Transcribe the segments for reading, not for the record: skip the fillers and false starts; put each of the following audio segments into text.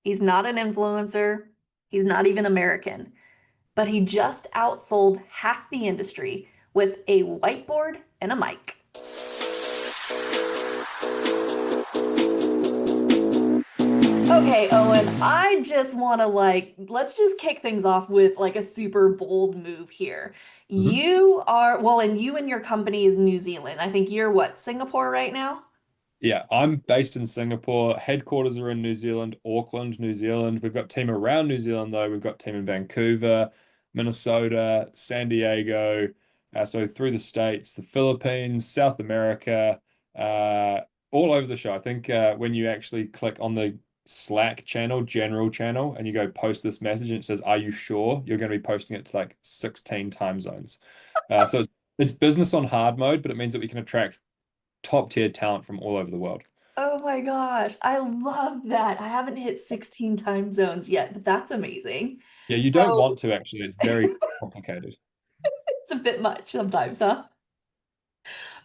He's not an influencer. He's not even American, but he just outsold half the industry with a whiteboard and a mic. Okay, Owen, I just want to let's just kick things off with like a super bold move here. Mhm. You are, well, and you and your company is New Zealand. I think you're what, Singapore right now? Yeah, I'm based in Singapore. Headquarters are in New Zealand, Auckland, New Zealand. We've got team around New Zealand though. We've got team in Vancouver, Minnesota, San Diego. So through the States, the Philippines, South America, uh, all over the show. I think when you actually click on the Slack channel, general channel, and you go post this message and it says, "Are you sure?" You're going to be posting it to like 16 time zones. So it's business on hard mode, but it means that we can attract top tier talent from all over the world. Oh my gosh, I love that. I haven't hit 16 time zones yet, but that's amazing. Yeah, you don't So want to actually. It's very complicated. it's a bit much sometimes, huh?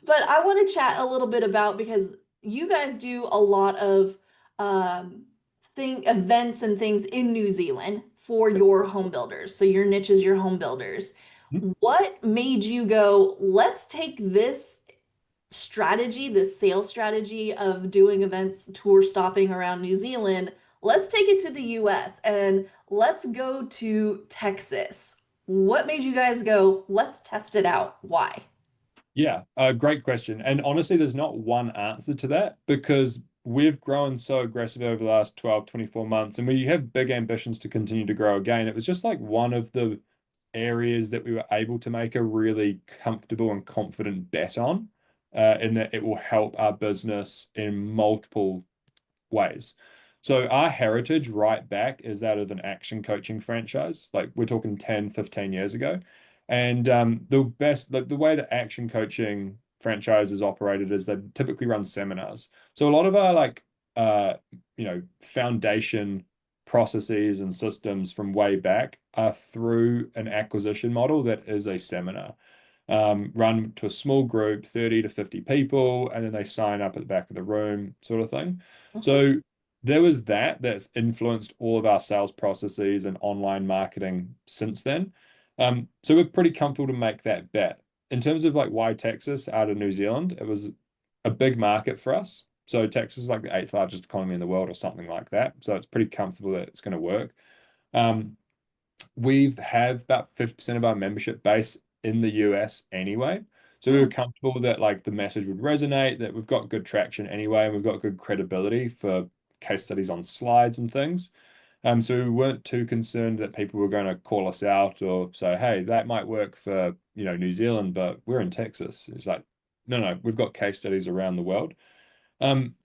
But I want to chat a little bit about because you guys do a lot of thing events and things in New Zealand for your home builders. So your niche is your home builders. What made you go, let's take this strategy, this sales strategy of doing events, tour stopping around New Zealand, let's take it to the US and let's go to Texas. What made you guys go, let's test it out? Why? Yeah, great question. And honestly, there's not one answer to that because we've grown so aggressively over the last 12, 24 months, and we have big ambitions to continue to grow again. It was just like one of the areas that we were able to make a really comfortable and confident bet on, in that it will help our business in multiple ways. So our heritage right back is that of an action coaching franchise. Like we're talking 10, 15 years ago. And the way that action coaching franchises operated is they typically run seminars. So a lot of our uh, foundation processes and systems from way back are through an acquisition model that is a seminar. Run to a small group, 30 to 50 people, and then they sign up at the back of the room, sort of thing. Mhm. So there was that's influenced all of our sales processes and online marketing since then. So we're pretty comfortable to make that bet. In terms of like why Texas out of New Zealand, it was a big market for us. So Texas is like the eighth largest economy in the world or something like that. So it's pretty comfortable that it's going to work. Um, we have about 50% of our membership base in the US anyway. So we were Mhm. comfortable that like the message would resonate, that we've got good traction anyway, and we've got good credibility for case studies on slides and things. So we weren't too concerned that people were going to call us out or say, hey, that might work for, New Zealand, but we're in Texas. It's like, no, we've got case studies around the world. Um,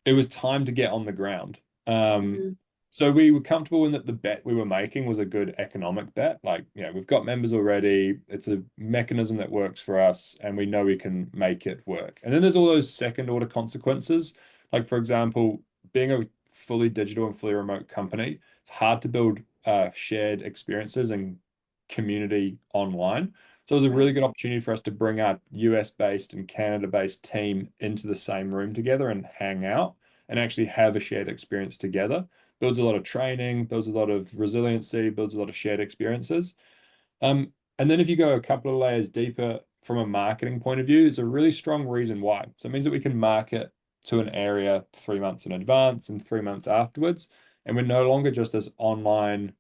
it was time to get on the ground. Um, Mhm. so we were comfortable in that the bet we were making was a good economic bet. Like, we've got members already. It's a mechanism that works for us, and we know we can make it work. And then there's all those second order consequences. Like, for example, being a fully digital and fully remote company, it's hard to build shared experiences and community online. So it was a really Right. good opportunity for us to bring our US based and Canada based team into the same room together and hang out and actually have a shared experience together. Builds a lot of training, builds a lot of resiliency, builds a lot of shared experiences. And then if you go a couple of layers deeper from a marketing point of view, it's a really strong reason why. So it means that we can market to an area 3 months in advance and 3 months afterwards. And we're no longer just this online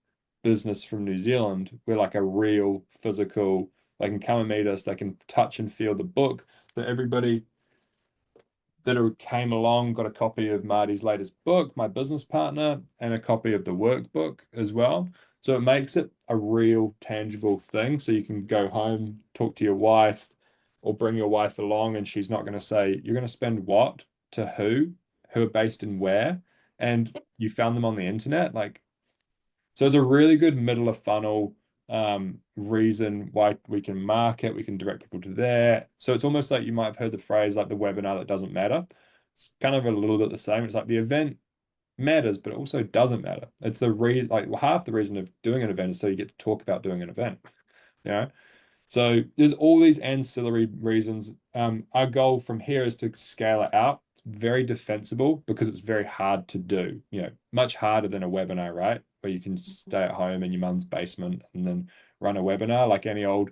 business from New Zealand. We're like a real physical, they can come and meet us, they can touch and feel the book. So everybody that came along got a copy of Marty's latest book, My Business Partner, and a copy of the workbook as well. So it makes it a real tangible thing. So you can go home, talk to your wife, or bring your wife along, and she's not going to say, you're going to spend what to who are based in where, and you found them on the internet. Like, so it's a really good middle of funnel reason why we can market, we can direct people to there. So it's almost like you might have heard the phrase like the webinar that doesn't matter. It's kind of a little bit the same. It's like the event matters, but it also doesn't matter. It's like half the reason of doing an event is so you get to talk about doing an event, you know? So there's all these ancillary reasons. Our goal from here is to scale it out. very defensible because it's very hard to do. Much harder than a webinar, right? Where you can stay at home in your mum's basement and then run a webinar like any old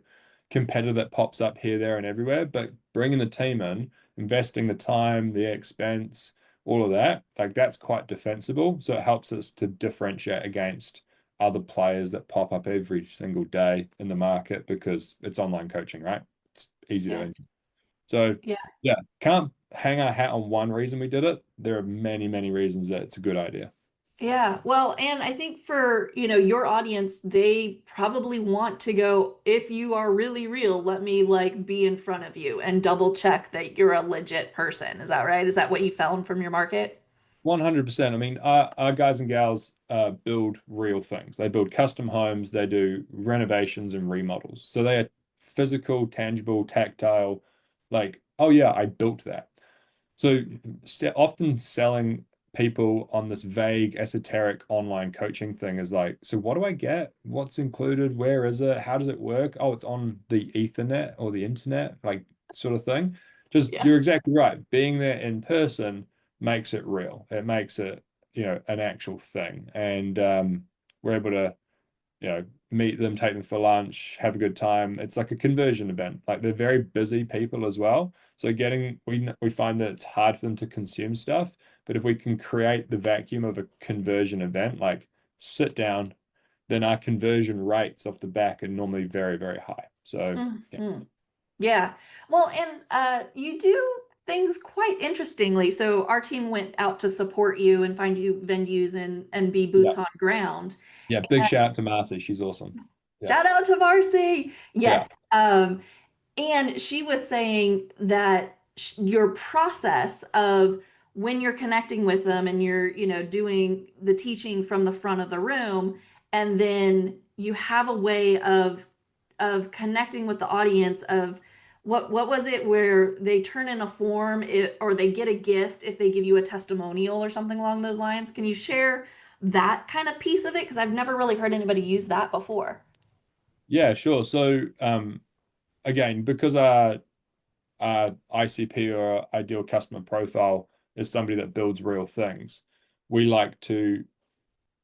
competitor that pops up here, there, and everywhere. But bringing the team in, investing the time, the expense, all of that, like that's quite defensible. So it helps us to differentiate against other players that pop up every single day in the market because it's online coaching, right? It's easy to Yeah. enter. So Yeah. yeah, can't hang our hat on one reason we did it. There are many, many reasons that it's a good idea. Yeah, well, and I think for, your audience, they probably want to go, if you are really real, let me like be in front of you and double check that you're a legit person. Is that right? Is that what you found from your market? 100%. I mean, our guys and gals build real things. They build custom homes, they do renovations and remodels. So they are physical, tangible, tactile, like, oh yeah, I built that. So often selling people on this vague, esoteric online coaching thing is like, so what do I get? What's included? Where is it? How does it work? Oh, it's on the Ethernet or the internet, like sort of thing. Just Yeah. you're exactly right. Being there in person makes it real. It makes it, an actual thing. And we're able to meet them, take them for lunch, have a good time. It's like a conversion event. Like they're very busy people as well. So we find that it's hard for them to consume stuff. But if we can create the vacuum of a conversion event, like sit down, then our conversion rates off the back are normally very, very high. So yeah. Mhm. Yeah. Well, and you do things quite interestingly. So our team went out to support you and find you venues and be Yeah. boots on ground. Yeah. Big shout out to Marcy. She's awesome. Yeah. Shout out to Marcy. Yeah. Yes. And she was saying that your process of when you're connecting with them and you're, doing the teaching from the front of the room, and then you have a way of connecting with the audience of what was it where they turn in a form or they get a gift if they give you a testimonial or something along those lines. Can you share that kind of piece of it? Because I've never really heard anybody use that before. Yeah, sure. So again, because our ICP or our ideal customer profile is somebody that builds real things. We like to,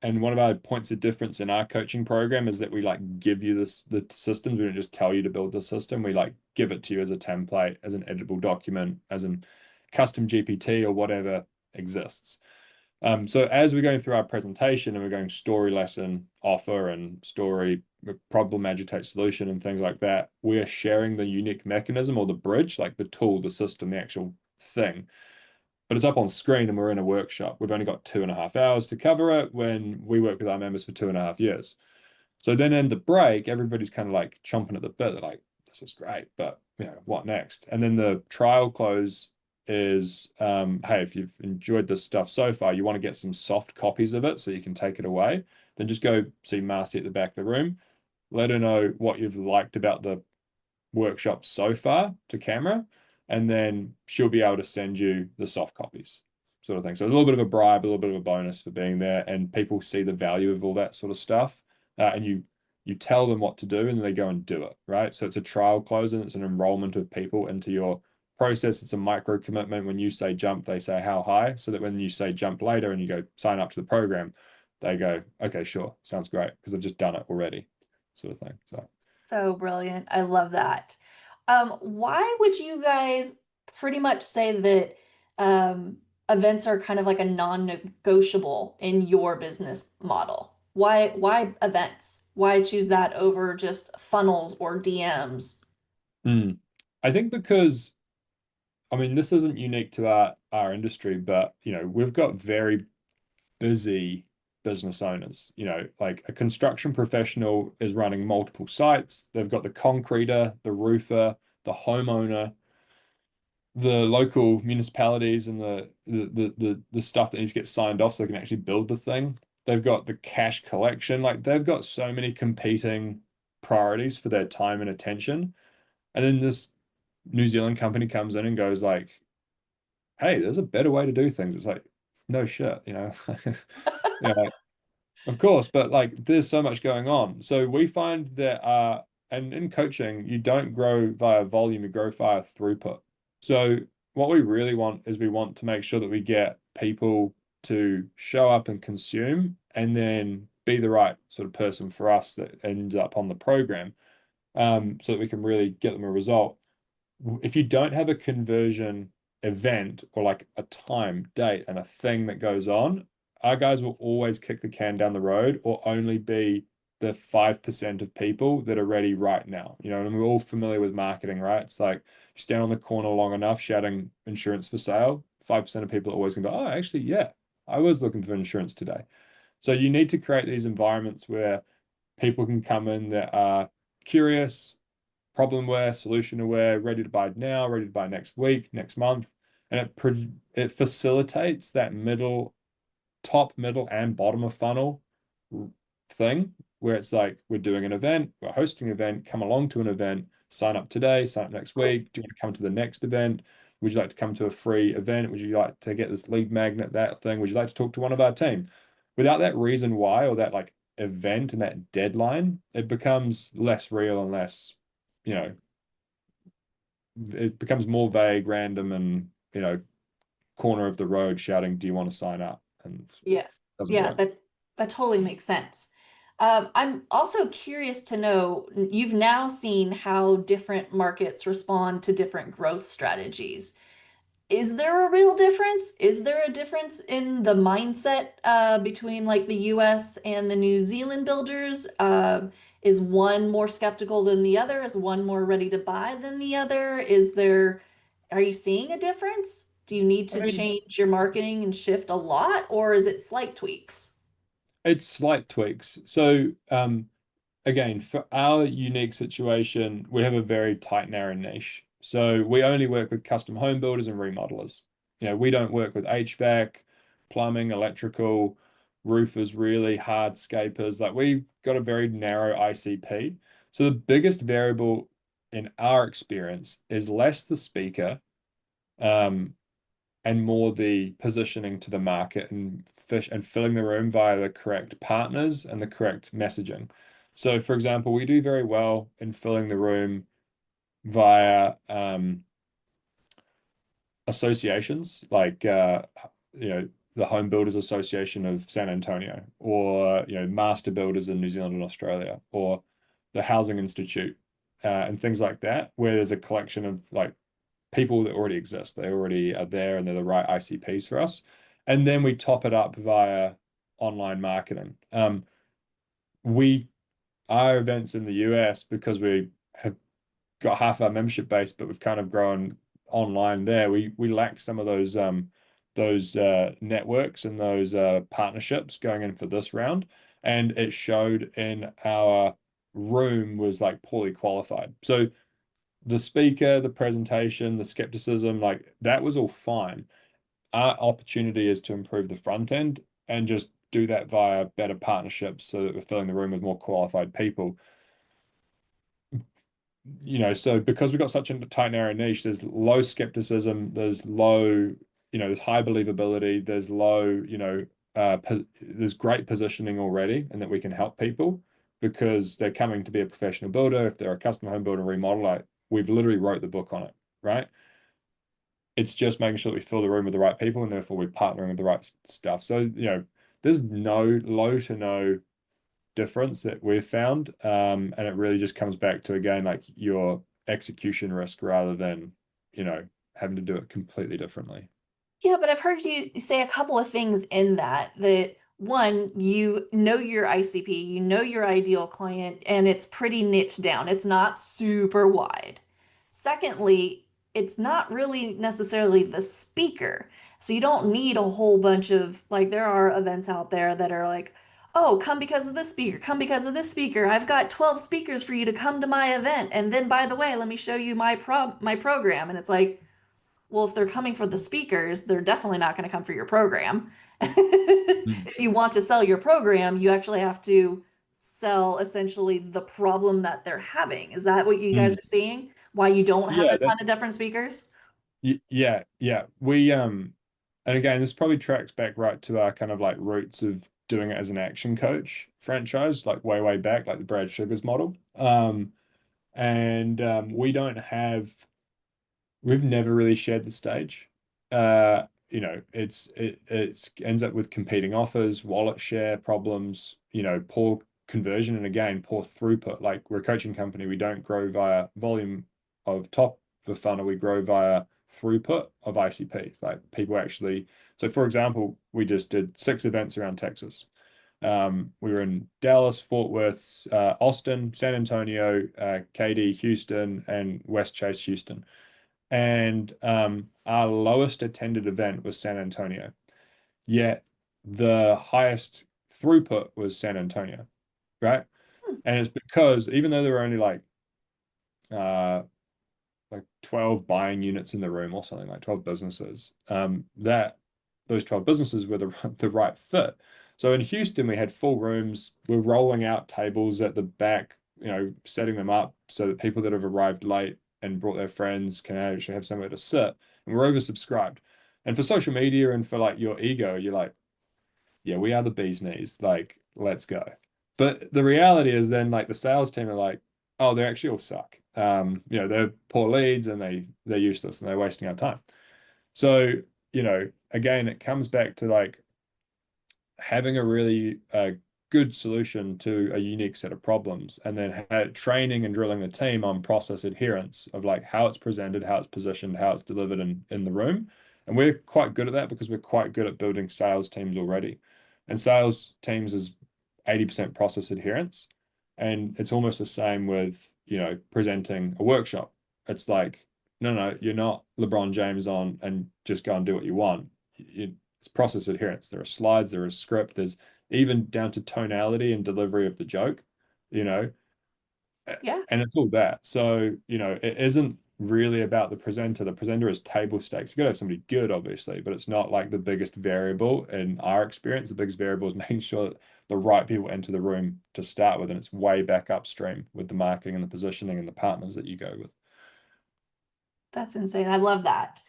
and one of our points of difference in our coaching program is that we like give you the systems. We don't just tell you to build the system. We like give it to you as a template, as an editable document, as an custom GPT or whatever exists. So as we're going through our presentation and we're going story, lesson, offer, and story, problem, agitate, solution, and things like that, we are sharing the unique mechanism or the bridge, like the tool, the system, the actual thing. But it's up on screen and we're in a workshop. We've only got 2.5 hours to cover it when we work with our members for 2.5 years. So then in the break, everybody's kind of like chomping at the bit. They're like, this is great, but what next? And then the trial close is, hey, if you've enjoyed this stuff so far, you want to get some soft copies of it so you can take it away, then just go see Marcy at the back of the room. Let her know what you've liked about the workshop so far to camera, and then she'll be able to send you the soft copies, sort of thing. So a little bit of a bribe, a little bit of a bonus for being there, and people see the value of all that sort of stuff, and you tell them what to do, and they go and do it, right? So it's a trial close, and it's an enrollment of people into your process. It's a micro commitment. When you say jump, they say how high, so that when you say jump later and you go sign up to the program, they go, okay, sure, sounds great, because I've just done it already, sort of thing. So. So brilliant. I love that. Why would you guys pretty much say that events are kind of like a non-negotiable in your business model? Why events? Why choose that over just funnels or DMs? Mm. I think because I mean this isn't unique to our industry, but we've got very busy business owners. Like a construction professional is running multiple sites. They've got the concreter, the roofer, the homeowner, the local municipalities, and the stuff that needs to get signed off so they can actually build the thing. They've got the cash collection. Like they've got so many competing priorities for their time and attention. And then this New Zealand company comes in and goes like, "Hey, there's a better way to do things." It's like, no shit, like, of course, but like there's so much going on. So we find that and in coaching, you don't grow via volume, you grow via throughput. So what we really want is we want to make sure that we get people to show up and consume and then be the right sort of person for us that ends up on the program, so that we can really get them a result. If you don't have a conversion event or like a time, date, and a thing that goes on, our guys will always kick the can down the road or only be the 5% of people that are ready right now. And we're all familiar with marketing, right? It's like you stand on the corner long enough shouting insurance for sale, 5% of people are always gonna go, oh, actually, yeah, I was looking for insurance today. So you need to create these environments where people can come in that are curious, problem aware, solution aware, ready to buy now, ready to buy next week, next month, and it facilitates that top, middle, and bottom of funnel thing where it's like we're doing an event, we're hosting an event, come along to an event, sign up today, sign up next week. Do you want to come to the next event? Would you like to come to a free event? Would you like to get this lead magnet, that thing? Would you like to talk to one of our team? Without that reason why or that like event and that deadline, it becomes less real and less, you know, it becomes more vague, random, and corner of the road shouting, "Do you want to sign up?" And it Yeah. doesn't Yeah, work. that totally makes sense. I'm also curious to know, you've now seen how different markets respond to different growth strategies. Is there a real difference? Is there a difference in the mindset between like the US and the New Zealand builders? Is one more skeptical than the other? Is one more ready to buy than the other? Are you seeing a difference? Do you need I to mean, change your marketing and shift a lot, or is it slight tweaks? it's slight tweaks. So, again, for our unique situation, we have a very tight, narrow niche. So we only work with custom home builders and remodelers. We don't work with HVAC, plumbing, electrical, roofers, really hardscapers. Like we've got a very narrow ICP. So the biggest variable in our experience is less the speaker, um, and more the positioning to the market and filling the room via the correct partners and the correct messaging. So, for example, we do very well in filling the room via associations like the Home Builders Association of San Antonio, or Master Builders in New Zealand and Australia, or the Housing Institute, and things like that, where there's a collection of like people that already exist. They already are there and they're the right ICPs for us. And then we top it up via online marketing. We Our events in the US, because we have got half our membership base, but we've kind of grown online there. We lacked some of those networks and those partnerships going in for this round, and it showed in our room was like poorly qualified. So the speaker, the presentation, the skepticism, like that was all fine. Our opportunity is to improve the front end and just do that via better partnerships so that we're filling the room with more qualified people. So because we've got such a tight, narrow niche, there's low skepticism, there's high believability, there's great positioning already, and that we can help people because they're coming to be a professional builder. If they're a custom home builder remodeler, we've literally wrote the book on it, right? It's just making sure that we fill the room with the right people, and therefore we're partnering with the right stuff. So, there's low to no difference that we've found. And it really just comes back to, again, like your execution risk rather than, having to do it completely differently. Yeah, but I've heard you say a couple of things in that one, you know your ICP, you know your ideal client, and it's pretty niche down. It's not super wide. Secondly, it's not really necessarily the speaker. So you don't need a whole bunch of, like, there are events out there that are like, oh, come because of this speaker, come because of this speaker. I've got 12 speakers for you to come to my event. And then, by the way, let me show you my program. And it's like, well, if they're coming for the speakers, they're definitely not going to come for your program. Mm. If you want to sell your program, you actually have to sell essentially the problem that they're having. Is that what you guys Mm. are seeing? Why you don't have Yeah, a ton of different speakers? yeah. And again, this probably tracks back right to our kind of like roots of doing it as an action coach franchise, like way back, like the Brad Sugars model. And we don't have We've never really shared the stage. It's ends up with competing offers, wallet share problems, poor conversion, and again, poor throughput. Like we're a coaching company, we don't grow via volume of top of the funnel, we grow via throughput of ICPs. Like people actually, so for example, we just did 6 events around Texas. We were in Dallas, Fort Worth, Austin, San Antonio, KD, Houston, and West Chase, Houston. And our lowest attended event was San Antonio. Yet the highest throughput was San Antonio, right? Hmm. And it's because even though there were only uh, like 12 buying units in the room or something, like 12 businesses, that those 12 businesses were the right fit. So in Houston, we had full rooms. We're rolling out tables at the back, setting them up so that people that have arrived late and brought their friends can actually have somewhere to sit. And we're oversubscribed. And for social media and for like your ego, you're like, yeah, we are the bee's knees. Like, let's go. But the reality is then like the sales team are like, oh, they actually all suck. They're poor leads and they're useless and they're wasting our time. So, again, it comes back to like having a really good solution to a unique set of problems and then training and drilling the team on process adherence of like how it's presented, how it's positioned, how it's delivered in the room. And we're quite good at that because we're quite good at building sales teams already. And sales teams is 80% process adherence. And it's almost the same with, presenting a workshop. It's like, no, no, you're not LeBron James on and just go and do what you want. It's process adherence. There are slides, there is script, there's even down to tonality and delivery of the joke, you know, Yeah. and it's all that. So, it isn't really about the presenter. The presenter is table stakes. You got to have somebody good, obviously, but it's not like the biggest variable in our experience. The biggest variable is making sure that the right people enter the room to start with, and it's way back upstream with the marketing and the positioning and the partners that you go with. That's insane. I love that.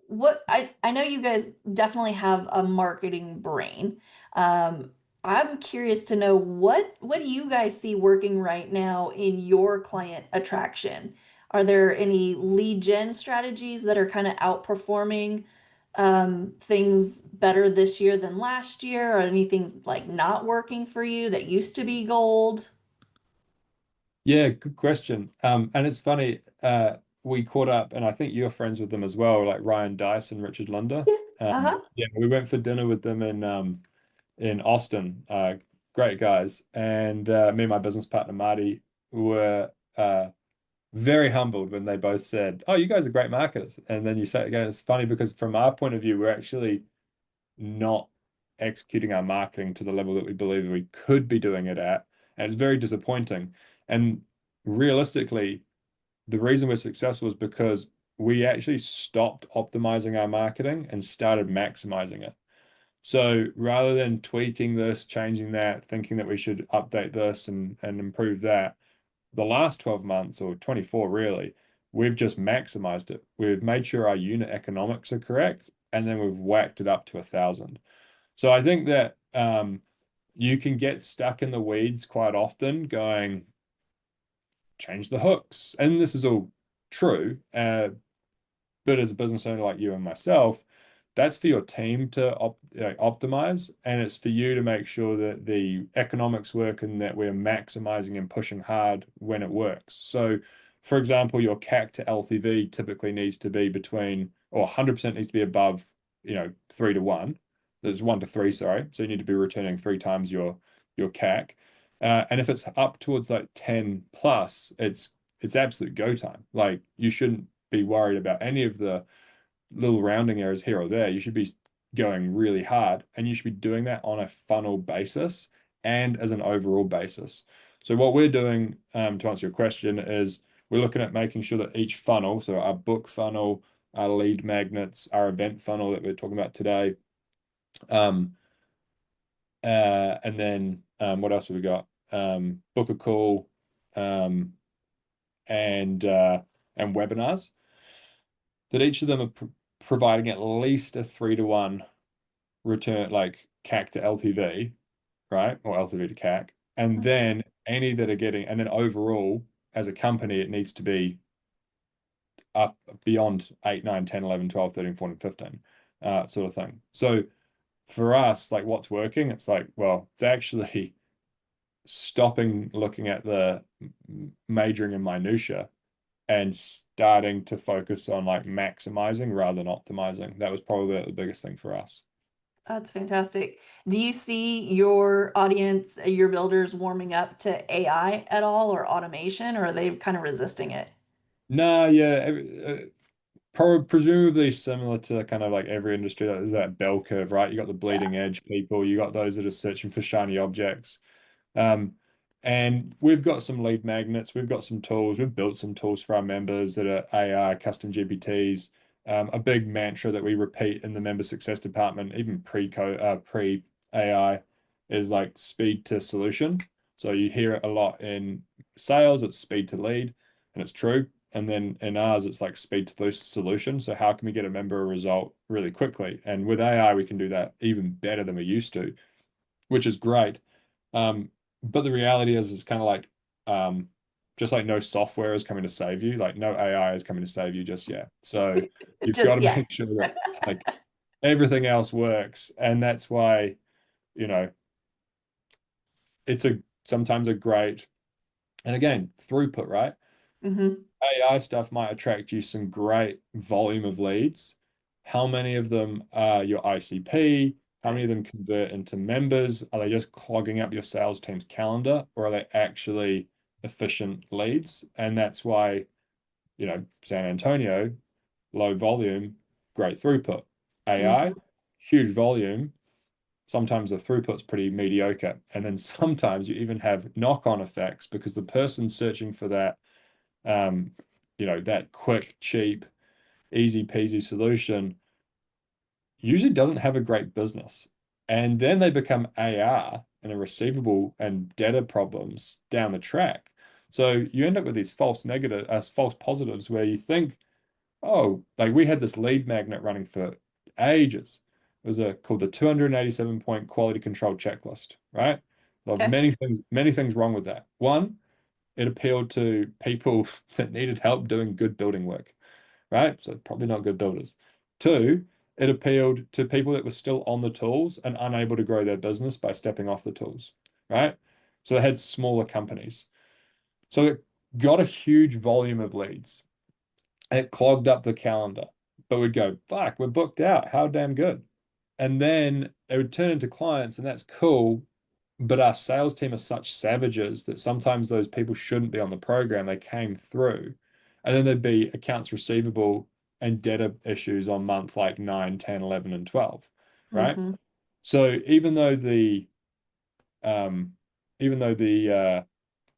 What I know you guys definitely have a marketing brain. Um, I'm curious to know what do you guys see working right now in your client attraction? Are there any lead gen strategies that are kind of outperforming things better this year than last year, or anything like not working for you that used to be gold? Yeah, good question. And it's funny, we caught up, and I think you're friends with them as well, like Ryan Dice and Richard Lunder. Yeah. Uh-huh. Yeah, we went for dinner with them in Austin. Great guys. And me and my business partner Marty were very humbled when they both said, "Oh, you guys are great marketers." And then you say again, it's funny because from our point of view, we're actually not executing our marketing to the level that we believe we could be doing it at. And it's very disappointing. And realistically, the reason we're successful is because we actually stopped optimizing our marketing and started maximizing it. So rather than tweaking this, changing that, thinking that we should update this and improve that, the last 12 months or 24 really, we've just maximized it. We've made sure our unit economics are correct, and then we've whacked it up to 1,000. So I think that you can get stuck in the weeds quite often going, change the hooks. And this is all true. But as a business owner like you and myself, that's for your team to optimize, and it's for you to make sure that the economics work and that we're maximizing and pushing hard when it works. So, for example, your CAC to LTV typically needs to be between, or 100% needs to be above, 3 to 1. There's 1 to 3, sorry. So you need to be returning 3 times your CAC. And if it's up towards like 10 plus, it's absolute go time. Like you shouldn't be worried about any of the little rounding errors here or there. You should be going really hard, and you should be doing that on a funnel basis and as an overall basis. So what we're doing, to answer your question, is we're looking at making sure that each funnel, so our book funnel, our lead magnets, our event funnel that we're talking about today, um, and then what else have we got? Book a call, um, and webinars, that each of them are providing at least a 3 to 1 return, like CAC to LTV, right? Or LTV to CAC. And Mhm. then any that are getting, and then overall, as a company, it needs to be up beyond 8, 9, 10, 11, 12, 13, 14, 15, sort of thing. So for us, like what's working, it's like, well, it's actually stopping looking at the majoring in minutia and starting to focus on like maximizing rather than optimizing. That was probably the biggest thing for us. That's fantastic. Do you see your audience, your builders warming up to AI at all or automation, or are they kind of resisting it? No, yeah, probably presumably similar to kind of like every industry. There's that bell curve, right? You got the Yeah. bleeding edge people, you got those that are searching for shiny objects. Um, and we've got some lead magnets, we've got some tools, we've built some tools for our members that are AI, custom GPTs. A big mantra that we repeat in the member success department, even pre AI, is like speed to solution. So you hear it a lot in sales, it's speed to lead, and it's true. And then in ours, it's like speed to the solution. So how can we get a member a result really quickly? And with AI, we can do that even better than we used to, which is great. But the reality is, it's kind of like just like no software is coming to save you, like no AI is coming to save you just yet. So you've got Just to yeah. make sure that like everything else works, and that's why you know it's a sometimes a great and again throughput, right? Hmm. AI stuff might attract you some great volume of leads. How many of them are your ICP? How many Right. of them convert into members? Are they just clogging up your sales team's calendar, or are they actually efficient leads? And that's why, San Antonio, low volume, great throughput. AI, Hmm. huge volume. Sometimes the throughput's pretty mediocre. And then sometimes you even have knock-on effects because the person searching for that um, that quick, cheap, easy peasy solution usually doesn't have a great business. And then they become AR and a receivable and debtor problems down the track. So you end up with these false positives where you think, oh, like we had this lead magnet running for ages. It was called the 287 point quality control checklist, right? Well, Okay. many things wrong with that. One, it appealed to people that needed help doing good building work, right? So probably not good builders. Two, it appealed to people that were still on the tools and unable to grow their business by stepping off the tools, right? So they had smaller companies. So it got a huge volume of leads. It clogged up the calendar, but we'd go, fuck, we're booked out. How damn good. And then it would turn into clients, and that's cool. But our sales team are such savages that sometimes those people shouldn't be on the program. They came through. And then there'd be accounts receivable and debtor issues on month like 9, 10, 11, and 12, right? Hmm. So um, even though the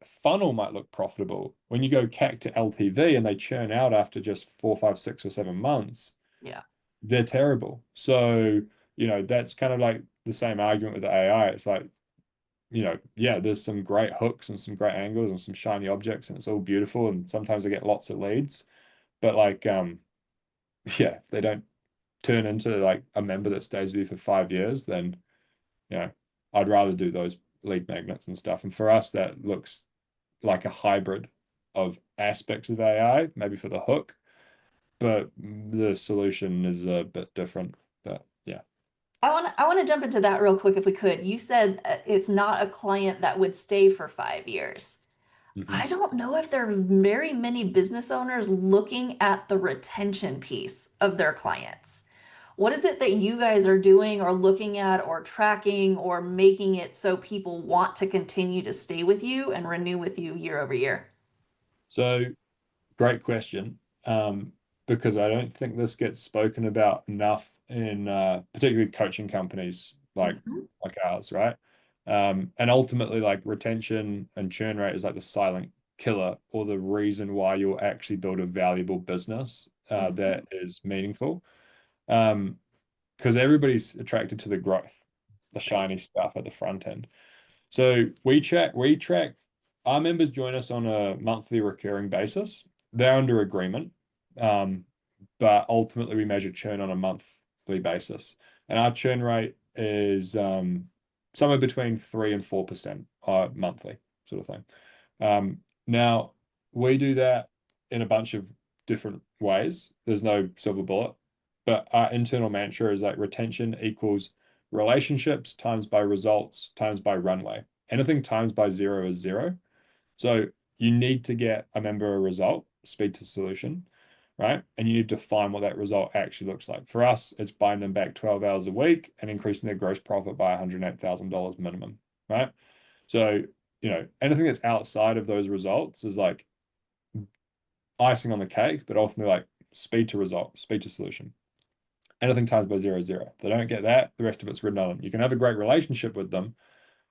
funnel might look profitable, when you go CAC to LTV and they churn out after just 4, 5, 6, or 7 months, Yeah. they're terrible. So, that's kind of like the same argument with the AI. It's like, yeah, there's some great hooks and some great angles and some shiny objects, and it's all beautiful. And sometimes I get lots of leads, but like, yeah, if they don't turn into like a member that stays with you for 5 years, then, you know, I'd rather do those lead magnets and stuff. And for us, that looks like a hybrid of aspects of AI, maybe for the hook, but the solution is a bit different. But yeah. I want to jump into that real quick if we could. You said it's not a client that would stay for 5 years. Mhm. I don't know if there are very many business owners looking at the retention piece of their clients. What is it that you guys are doing or looking at or tracking or making it so people want to continue to stay with you and renew with you year over year? So great question. Because I don't think this gets spoken about enough in particularly coaching companies Mhm. like ours, right? And ultimately, like retention and churn rate is like the silent killer or the reason why you'll actually build a valuable business Mhm. that is meaningful. Um, because everybody's attracted to the growth, the Right. shiny stuff at the front end. So we track our members join us on a monthly recurring basis. They're under agreement. Um, but ultimately we measure churn on a monthly basis. And our churn rate is somewhere between 3 and 4% monthly sort of thing. Now we do that in a bunch of different ways. There's no silver bullet. But our internal mantra is like retention equals relationships times by results times by runway. Anything times by zero is zero. So you need to get a member a result, speed to solution, right? And you need to define what that result actually looks like. For us, it's buying them back 12 hours a week and increasing their gross profit by $108,000 minimum, right? So, anything that's outside of those results is like icing on the cake, but ultimately like speed to result, speed to solution. Anything times by zero is zero. If they don't get that, the rest of it's written on them. You can have a great relationship with them,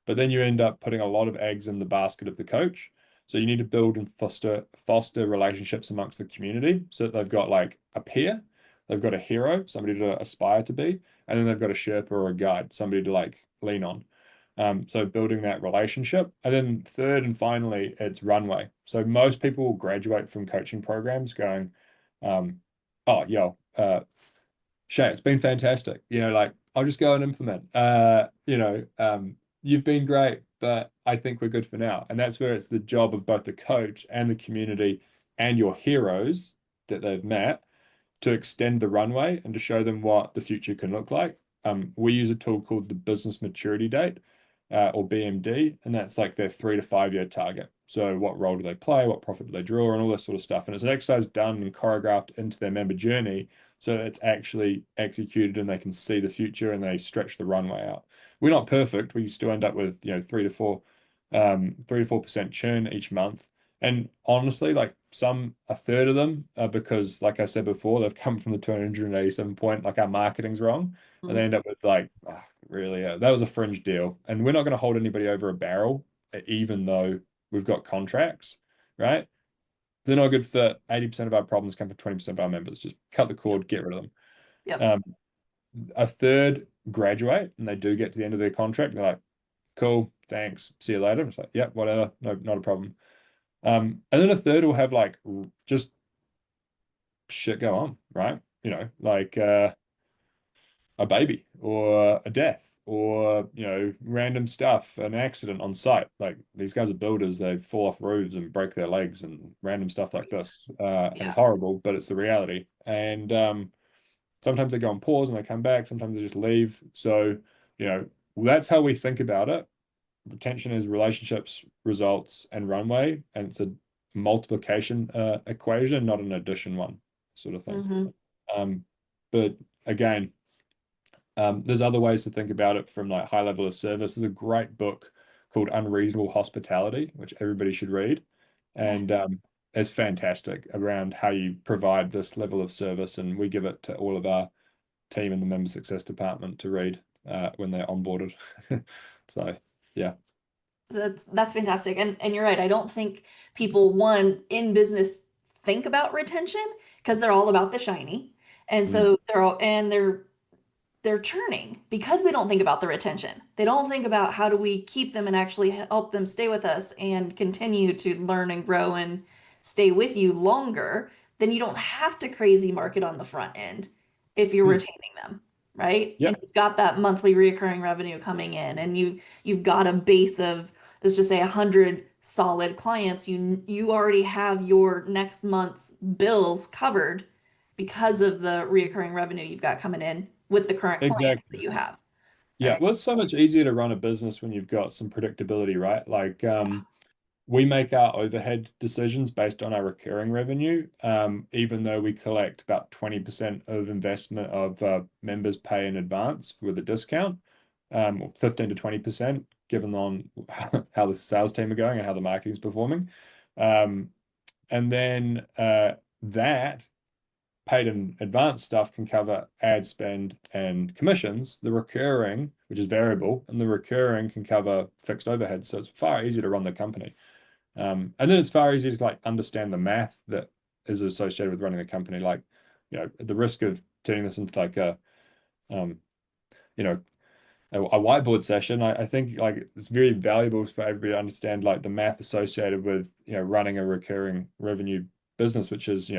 but then you end up putting a lot of eggs in the basket of the coach. So you need to build and foster relationships amongst the community so that they've got like a peer, they've got a hero, somebody to aspire to be, and then they've got a Sherpa or a guide, somebody to like lean on. So building that relationship. And then third and finally, it's runway. So most people will graduate from coaching programs going, oh, Shay, it's been fantastic. Like I'll just go and implement. You've been great, but I think we're good for now. And that's where it's the job of both the coach and the community and your heroes that they've met to extend the runway and to show them what the future can look like. We use a tool called the business maturity date, or BMD, and that's like their 3 to 5 year target. So what role do they play? What profit do they draw? And all this sort of stuff. And it's an exercise done and choreographed into their member journey so it's actually executed and they can see the future and they stretch the runway out. We're not perfect. We still end up with, 3 to 4% churn each month. And honestly, like a third of them are because, like I said before, they've come from the 287 point, like our marketing's wrong. And they end up with like, oh, really, that was a fringe deal. And we're not going to hold anybody over a barrel, even though we've got contracts, right? If they're not a good fit, 80% of our problems come from 20% of our members. Just cut the cord, get rid of them. Yep. Um, a third graduate and they do get to the end of their contract. They're like, cool, thanks, see you later. It's like, yeah, whatever, no, not a problem. And then a third will have like just shit go on, right? Like a baby or a death or random stuff, an accident on site. Like these guys are builders, they fall off roofs and break their legs and random stuff like this. And it's Yeah. horrible, but it's the reality. And sometimes they go on pause and they come back, sometimes they just leave. So that's how we think about it. Retention is relationships, results, and runway, and it's a multiplication equation, not an addition one, sort of thing. Hmm. But again, there's other ways to think about it from like high level of service. There's a great book called Unreasonable Hospitality, which everybody should read. And Nice. it's fantastic around how you provide this level of service. And we give it to all of our team in the member success department to read when they're onboarded. So yeah. That's fantastic. And you're right. I don't think people, one, in business think about retention because they're all about the shiny. And Mm. so they're churning because they don't think about the retention. They don't think about how do we keep them and actually help them stay with us and continue to learn and grow and stay with you longer. Then you don't have to crazy market on the front end if you're Mm. retaining them, right? Yeah, And you've got that monthly reoccurring revenue coming in and you've got a base of, let's just say 100 solid clients. You already have your next month's bills covered because of the reoccurring revenue you've got coming in with the current clients that exactly. you have, Yeah, right? well, it's so much easier to run a business when you've got some predictability, right? Like, we make our overhead decisions based on our recurring revenue, even though we collect about 20% of investment of members pay in advance with a discount, or 15 to 20%, given on how the sales team are going and how the marketing's performing. Um, and then that paid in advance stuff can cover ad spend and commissions. The recurring, which is variable, and the recurring can cover fixed overheads. So it's far easier to run the company. And then it's far easier to like understand the math that is associated with running a company. Like, at the risk of turning this into like um, you know, a whiteboard session, I think like it's very valuable for everybody to understand like the math associated with, running a recurring revenue business, which is,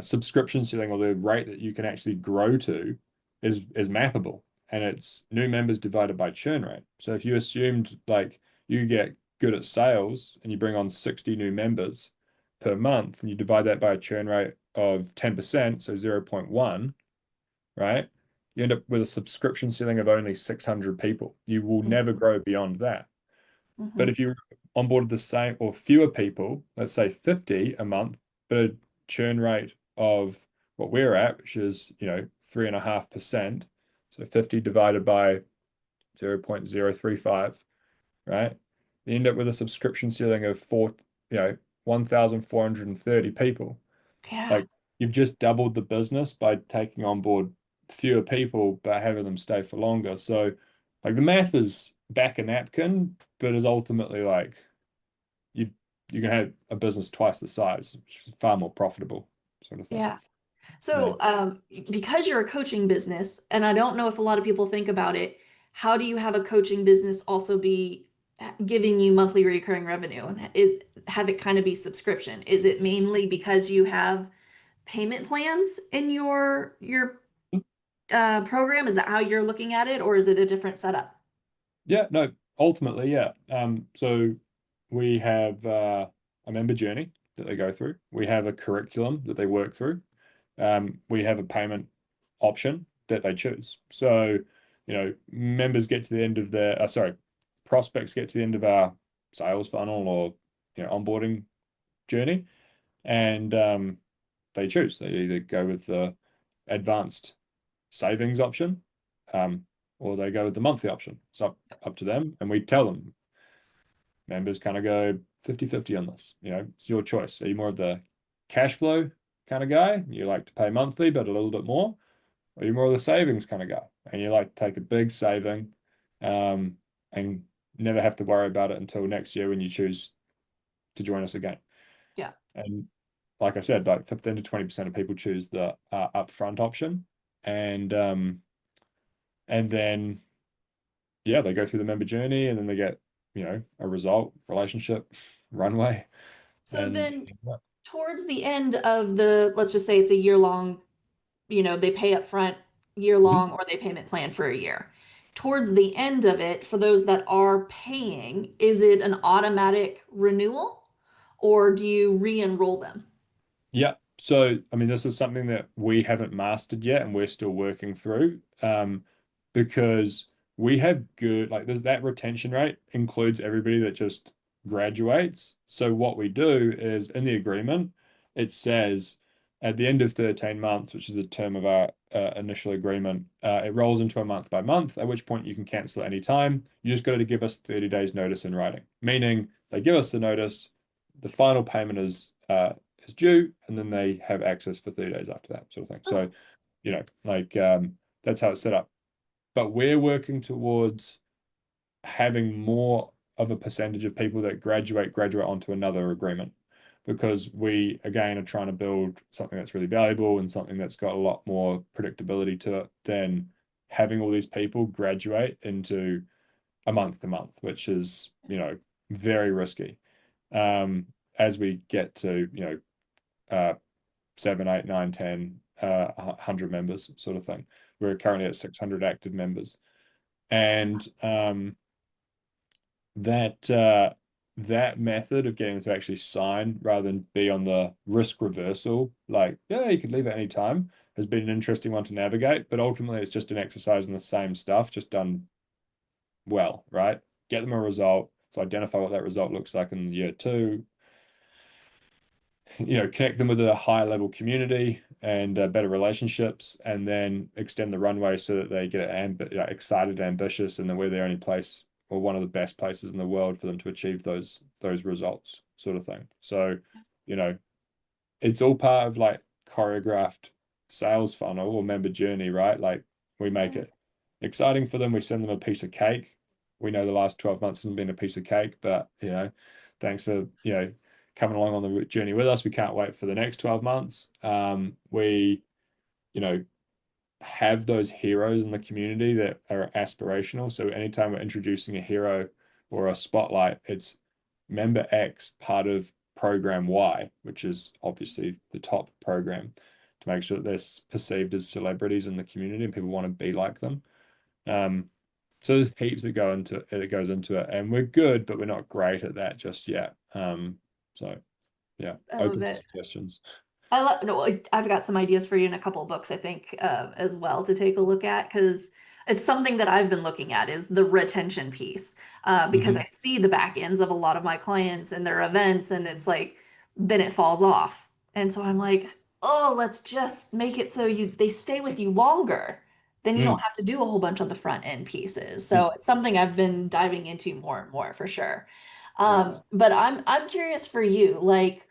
subscription ceiling or the rate that you can actually grow to is mappable, and it's new members divided by churn rate. So if you assumed like you get good at sales and you bring on 60 new members, per month, and you divide that by a churn rate of 10%, so 0.1, right? You end up with a subscription ceiling of only 600 people. You will never Mhm. grow beyond that. But Mhm. if you onboarded the same or fewer people, let's say 50 a month, but a churn rate of what we're at, which is, 3.5%, so 50 divided by 0.035, right? You end up with a subscription ceiling of 1,430 people. Yeah. Like you've just doubled the business by taking on board fewer people, but having them stay for longer. So like the math is back a napkin, but is ultimately like you you can have a business twice the size, which is far more profitable, sort of thing. Yeah. Yeah. So, because you're a coaching business, and I don't know if a lot of people think about it, how do you have a coaching business also be giving you monthly recurring revenue and have it kind of be subscription? Is it mainly because you have payment plans in your program? Is that how you're looking at it, or is it a different setup? Yeah, no, ultimately, yeah. So we have a member journey that they go through. We have a curriculum that they work through. We have a payment option that they choose. So, members get to the end of their, sorry, prospects get to the end of our sales funnel or, onboarding journey, and they choose. They either go with the advanced savings option, um, or they go with the monthly option. It's up to them. And we tell them, members kind of go 50-50 on this. It's your choice. Are you more of the cash flow kind of guy? You like to pay monthly, but a little bit more? Or are you more of the savings kind of guy? And you like to take a big saving and never have to worry about it until next year when you choose to join us again. Yeah. And like I said, like 15 to 20% of people choose the upfront option. And and then yeah, they go through the member journey and then they get, a result, relationship, runway, So and then towards the end of let's just say it's a year long, they pay up front year Mhm. long or they payment plan for a year. Towards the end of it, for those that are paying, is it an automatic renewal or do you re-enroll them? Yeah. So, I mean, this is something that we haven't mastered yet and we're still working through because we have good, like, there's that retention rate includes everybody that just graduates. So, what we do is in the agreement, it says at the end of 13 months, which is the term of our initial agreement, it rolls into a month by month, at which point you can cancel at any time. You just got to give us 30 days notice in writing, meaning they give us the notice, the final payment is due, and then they have access for 30 days after that sort of thing. Oh, So, like that's how it's set up. But we're working towards having more of a percentage of people that graduate onto another agreement because we again are trying to build something that's really valuable and something that's got a lot more predictability to it than having all these people graduate into a month to month, which is, very risky. As we get to, uh, 7, 8, 9, 10, 100 members sort of thing. We're currently at 600 active members. And that method of getting them to actually sign rather than be on the risk reversal, like, yeah, you could leave at any time, has been an interesting one to navigate. But ultimately, it's just an exercise in the same stuff, just done well, right? Get them a result. So identify what that result looks like in year two, connect them with a high level community and better relationships, and then extend the runway so that they get excited, ambitious, and then we're the only place or one of the best places in the world for them to achieve those results, sort of thing. So, you know, it's all part of like choreographed sales funnel or member journey, right? Like we make yeah. it exciting for them. We send them a piece of cake. We know the last 12 months hasn't been a piece of cake, but thanks for, coming along on the journey with us. We can't wait for the next 12 months. We, you know, have those heroes in the community that are aspirational. So anytime we're introducing a hero or a spotlight, it's member X part of program Y, which is obviously the top program, to make sure that they're perceived as celebrities in the community and people want to be like them. Um, so there's heaps that goes into it, and we're good, but we're not great at that just yet. So Yeah, I love open to it. suggestions. I love no, I've got some ideas for you in a couple of books, I think, as well to take a look at because it's something that I've been looking at is the retention piece. Because I Hmm. see the back ends of a lot of my clients and their events, and it's like then it falls off. And so I'm like, oh, let's just make it so they stay with you longer. Then you don't Mm. have to do a whole bunch of the front end pieces. Mm. So it's something I've been diving into more and more for sure. Nice. But I'm curious for you, like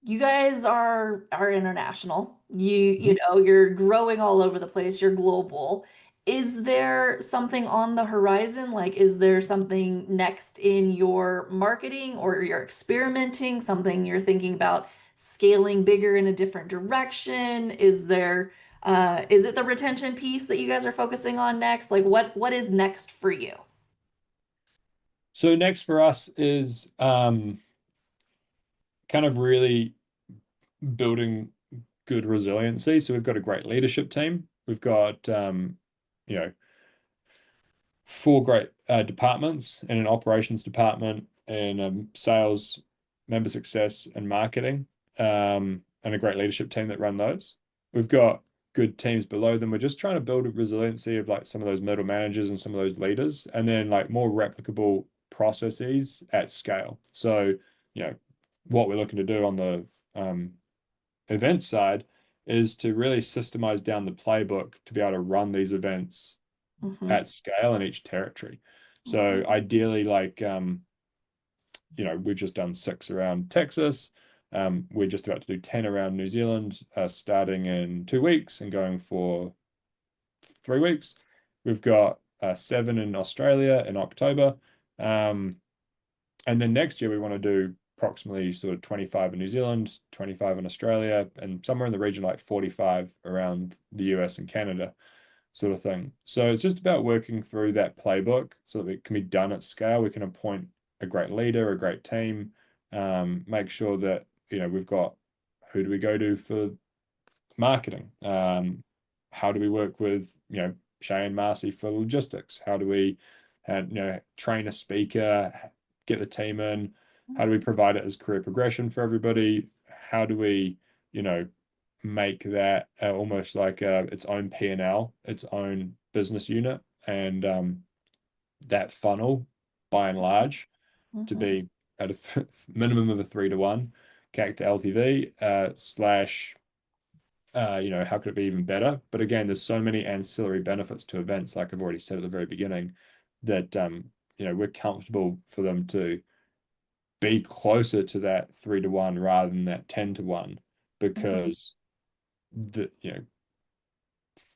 you guys are international. You Mhm. know, you're growing all over the place. You're global. Is there something on the horizon? Like, is there something next in your marketing or you're experimenting, something you're thinking about scaling bigger in a different direction? Is it the retention piece that you guys are focusing on next? Like, what is next for you? So next for us is kind of really building good resiliency. So we've got a great leadership team. We've got you know, four great departments and an operations department and sales, member success, and marketing, and a great leadership team that run those. We've got good teams below them. We're just trying to build a resiliency of like some of those middle managers and some of those leaders, and then like more replicable processes at scale. So, you know, what we're looking to do on the event side is to really systemize down the playbook to be able to run these events Hmm. at scale in each territory. So ideally, like we've just done 6 around Texas. We're just about to do 10 around New Zealand, starting in 2 weeks and going for 3 weeks. We've got 7 in Australia in October. Um, and then next year we want to do approximately sort of 25 in New Zealand, 25 in Australia, and somewhere in the region like 45 around the US and Canada, sort of thing. So it's just about working through that playbook so that it can be done at scale. We can appoint a great leader, a great team, make sure that we've got who do we go to for marketing? How do we work with Shay and Marcy for logistics? How do we train a speaker, get the team in? How do we provide it as career progression for everybody? How do we you know make that almost like its own P&L, its own business unit, and that funnel by and large to Hmm. be at a minimum of a 3 to 1 CAC to LTV slash how could it be even better? But again, there's so many ancillary benefits to events, like I've already said at the very beginning, that we're comfortable for them to be closer to that 3 to 1 rather than that 10 to 1, Hmm. because the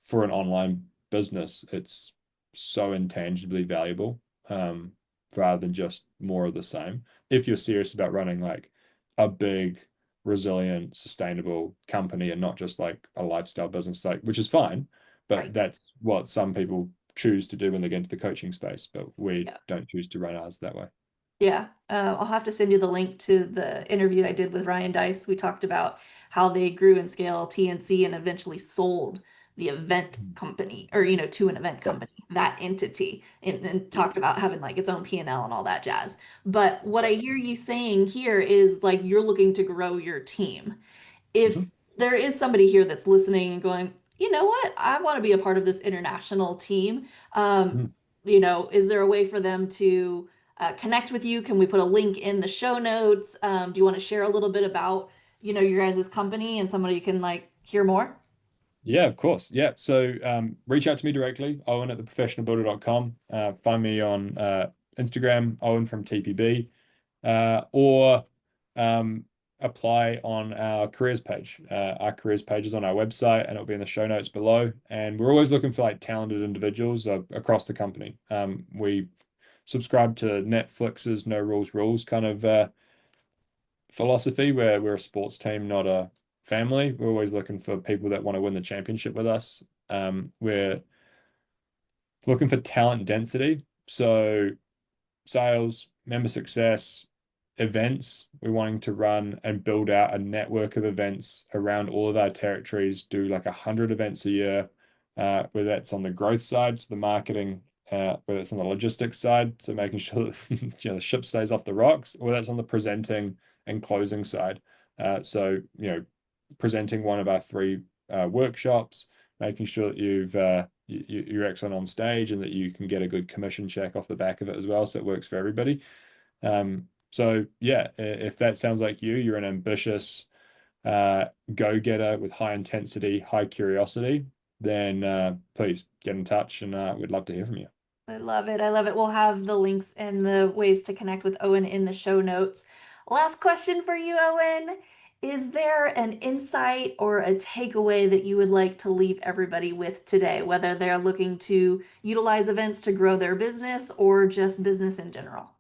for an online business, it's so intangibly valuable, um, rather than just more of the same. If you're serious about running like a big, resilient, sustainable company and not just like a lifestyle business, like which is fine, but Right. that's what some people choose to do when they get into the coaching space. But we Yeah. don't choose to run ours that way. Yeah, I'll have to send you the link to the interview I did with Ryan Dice. We talked about how they grew and scale TNC and eventually sold the event company or, to an event Yep. company, that entity, and Yep. talked about having like its own P&L and all that jazz. But what I Exactly. hear you saying here is like you're looking to grow your team. If Mhm. there is somebody here that's listening and going, you know what, I want to be a part of this international team, um, Mhm. is there a way for them to connect with you? Can we put a link in the show notes? Do you want to share a little bit about, your guys' company and somebody can like hear more? Yeah, of course. Yeah. So reach out to me directly, Owen at theprofessionalbuilder.com. Find me on Instagram, Owen from TPB, or um, apply on our careers page. Our careers page is on our website and it'll be in the show notes below. And we're always looking for like talented individuals across the company. We subscribe to Netflix's No Rules Rules kind of philosophy where we're a sports team, not a family. We're always looking for people that want to win the championship with us. We're looking for talent density. So sales, member success, events. We're wanting to run and build out a network of events around all of our territories, do like 100 events a year, whether that's on the growth side, so the marketing, whether it's on the logistics side, so making sure that the ship stays off the rocks, or that's on the presenting and closing side. So, presenting one of our 3 workshops, making sure that you're excellent on stage and that you can get a good commission check off the back of it as well, so it works for everybody. So yeah, if that sounds like you're an ambitious go-getter with high intensity, high curiosity, then please get in touch, and we'd love to hear from you. I love it. I love it. We'll have the links and the ways to connect with Owen in the show notes. Last question for you, Owen. Is there an insight or a takeaway that you would like to leave everybody with today, whether they're looking to utilize events to grow their business or just business in general?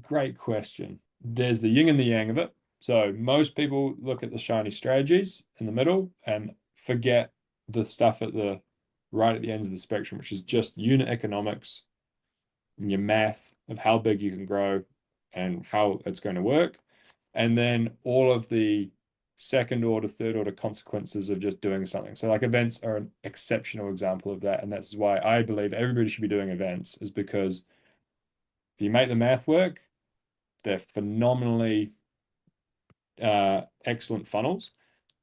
Great question. There's the yin and the yang of it. So most people look at the shiny strategies in the middle and forget the stuff right at the ends of the spectrum, which is just unit economics and your math of how big you can grow and how it's going to work. And then all of the second order, third order consequences of just doing something. So like events are an exceptional example of that. And that's why I believe everybody should be doing events, is because if you make the math work, they're phenomenally excellent funnels.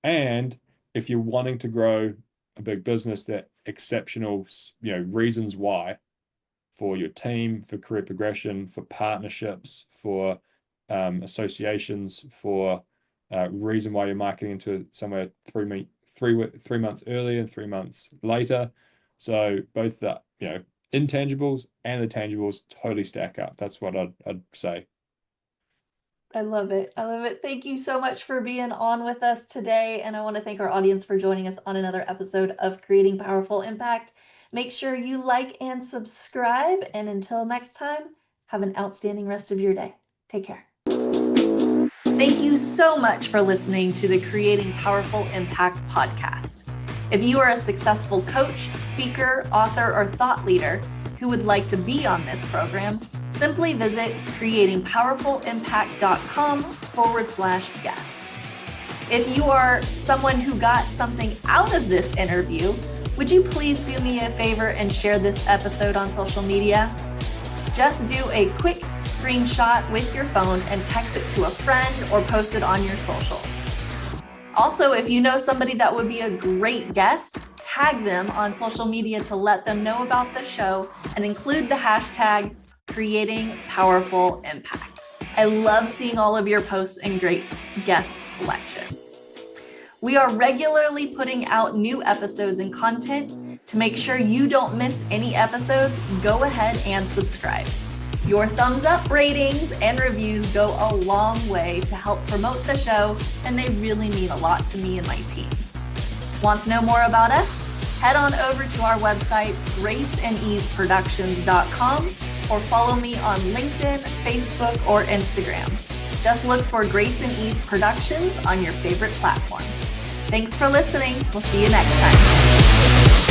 And if you're wanting to grow a big business, they're exceptional, reasons why, for your team, for career progression, for partnerships, for associations, for reason why you're marketing into somewhere 3 months earlier and 3 months later. So both the intangibles and the tangibles totally stack up. That's what I'd say. I love it. I love it. Thank you so much for being on with us today. And I want to thank our audience for joining us on another episode of Creating Powerful Impact. Make sure you like and subscribe. And until next time, have an outstanding rest of your day. Take care. Thank you so much for listening to the Creating Powerful Impact podcast. If you are a successful coach, speaker, author, or thought leader who would like to be on this program, simply visit creatingpowerfulimpact.com/guest. If you are someone who got something out of this interview, would you please do me a favor and share this episode on social media? Just do a quick screenshot with your phone and text it to a friend or post it on your socials. Also, if you know somebody that would be a great guest, tag them on social media to let them know about the show and include the hashtag Creating Powerful Impact. I love seeing all of your posts and great guest selections. We are regularly putting out new episodes and content. To make sure you don't miss any episodes, go ahead and subscribe. Your thumbs up, ratings, and reviews go a long way to help promote the show, and they really mean a lot to me and my team. Want to know more about us? Head on over to our website, graceandeaseproductions.com, or follow me on LinkedIn, Facebook, or Instagram. Just look for Grace and Ease Productions on your favorite platform. Thanks for listening. We'll see you next time.